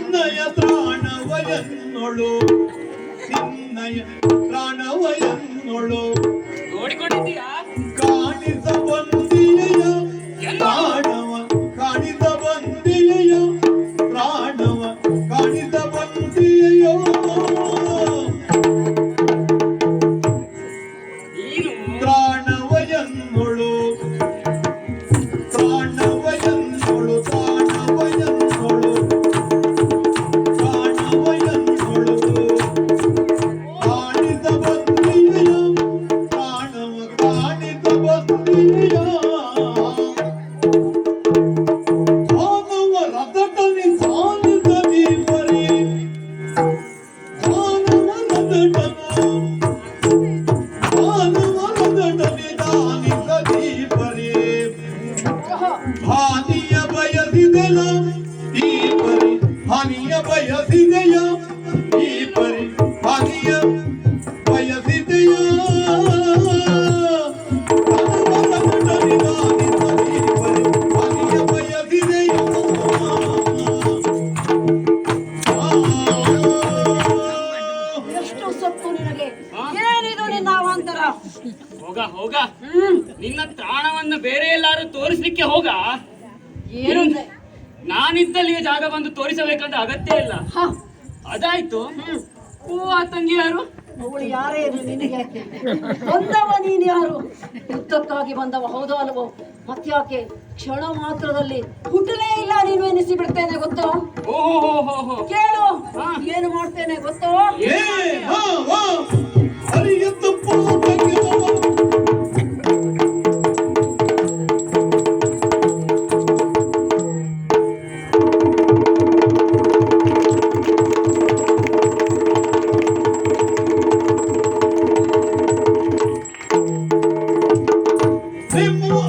ನಿನ್ನಯ ಪ್ರಾಣವಯನ್ನೊಳು ನಿನ್ನಯ ಪ್ರಾಣವಯನ್ನೊಳು ನೋಡಿಕೊಂಡಿದ್ದೀಯಾ? ಕಾಣಿಸ ಬಂದಿಯ ಪ್ರಾಣವ ಕಾಣಿಸ ಬಂದಿಯ ಪ್ರಾಣವ ಕಾಣಿಸ ಬಂದಿಯೋ ನೀನು ಪ್ರಾಣವಯನ್ನೊಳು ಪ್ರಾಣವಯನ್ನೊಳು ಪ್ರಾಣವಯನ್ನೊಳು ಪ್ರಾಣವಯನ್ನೊಳು ಕಾಣಿಸ ಬಂದಿಯ ಪ್ರಾಣವ ಕಾಣಿಸ ಬಂದಿಯ ಮಾನವ ರಥಟನಿ ಸಾಲಿಸದಿ ಬರಿ ಮಾನವ ರಥಟನು ಹಾನಿಯ ಬಯಸಿದೆಯ ಈ ಪರಿ ಹಾನಿಯ ಬಯಸಿದೆಯ ಈ ಪರಿ ಹಾನಿಯ ಬಯಸಿದೆಯ ಹಾನಿಯ ಬಯಸಿದೆಯ ಎಷ್ಟು ಸೊತ್ತು ನಿನಗೆ ಏನಿದು ನಿನ್ನ ಅವಾಂತರ ಹೋಗ ಹೋಗ, ನಿನ್ನ ಪ್ರಾಣವನ್ನು ಬೇರೆ ಎಲ್ಲಾರು ತೋರಿಸ್ಲಿಕ್ಕೆ ಹೋಗ. ಏನು ನಾನಿದ್ದಲ್ಲಿಯ ಜಾಗ ಬಂದು ತೋರಿಸಬೇಕಂತ ಅಗತ್ಯ ಇಲ್ಲ. ಹ, ಅದಾಯ್ತು. ಆ ತಂಗಿ ಯಾರು? ಅವಳು ಯಾರೇ ಇರಲಿ ನಿನಗೆ ಯಾಕೆ ಬಂದವ? ನೀನು ಯಾರು? ಯುದ್ಧಕ್ಕಾಗಿ ಬಂದವ ಹೌದೋ ಅಲ್ವೋ? ಮತ್ಯಾಕೆ ಕ್ಷಣ ಮಾತ್ರದಲ್ಲಿ ಹುಟ್ಟಲೇ ಇಲ್ಲ ನೀನು ಎನಿಸಿ ಬಿಡ್ತೇನೆ ಗೊತ್ತೋ? ಓಹೋ ಕೇಳು, ಏನು ಮಾಡ್ತೇನೆ ಗೊತ್ತೋ?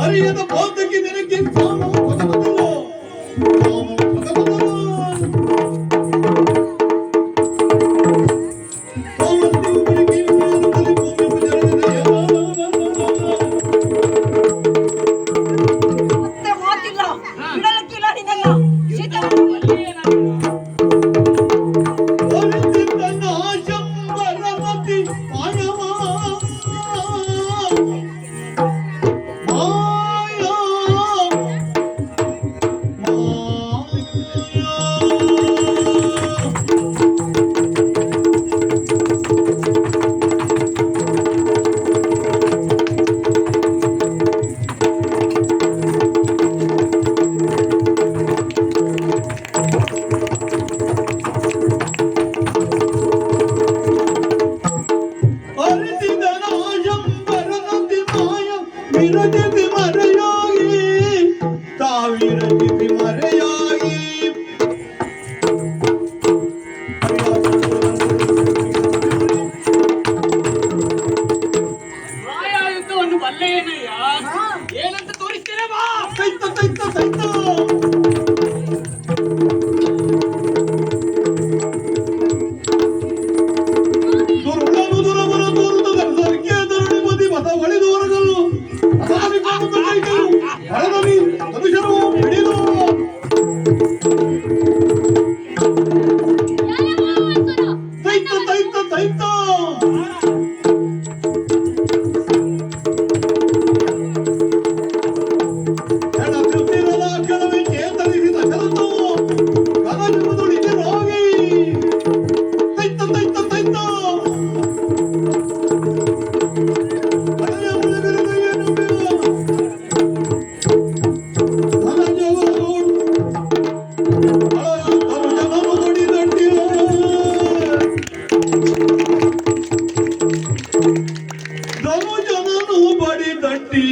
ಅರಿಯದ ಬಾಧಕ್ಕೆ ನಿನಗೆ ಸಾಮ ಭಗವತಿಲ್ಲ ಸಾಮ ಭಗವತಿಲ್ಲ ಮತ್ತೆ ಮಾತಿಲ್ಲ, ಬಿಡಲಿಕ್ಕಿಲ್ಲ ನಿನ್ನಲ್ಲ. ವಿರಜಿಸಿ ಮರೆಯಾಗಿ ತಾವಿರಜಿಸಿ ಮರೆಯಾಗಿ ಮಾಯಾ ಯುದ್ಧವನ್ನು ಬಲ್ಲೆಯೇನಯ್ಯ? ಏನಂತ ತೋರಿಸ್ತೇನೆ ಬಾ. ಸೈತ ಸೈತ ಸೈತ ದುರ್ಗನು ದುರಬರ ತೋರುತ್ತದೆ ಸರ್ಕೆ ಧರಣಿ ಮದಿ ಮತ ಹೊಳೆದು ಹೊರಗಲ್ಲು ಹರದವಿ ಮನುಷ್ಯರು ಹಿಡಿದು ತೈತ ತೈತ ತೈತ ಎಡ ಕೃತಿರಲ ಕೆಳವೆ ಚೇತರಿಸಿದ ಕಲತು ಕದಜುವುದು ನಿಜರಾಗಿ ತೈತ ತೈತ ತೈತ ಧನು ಜನನು ಬಡಿ ದಟ್ಟಿ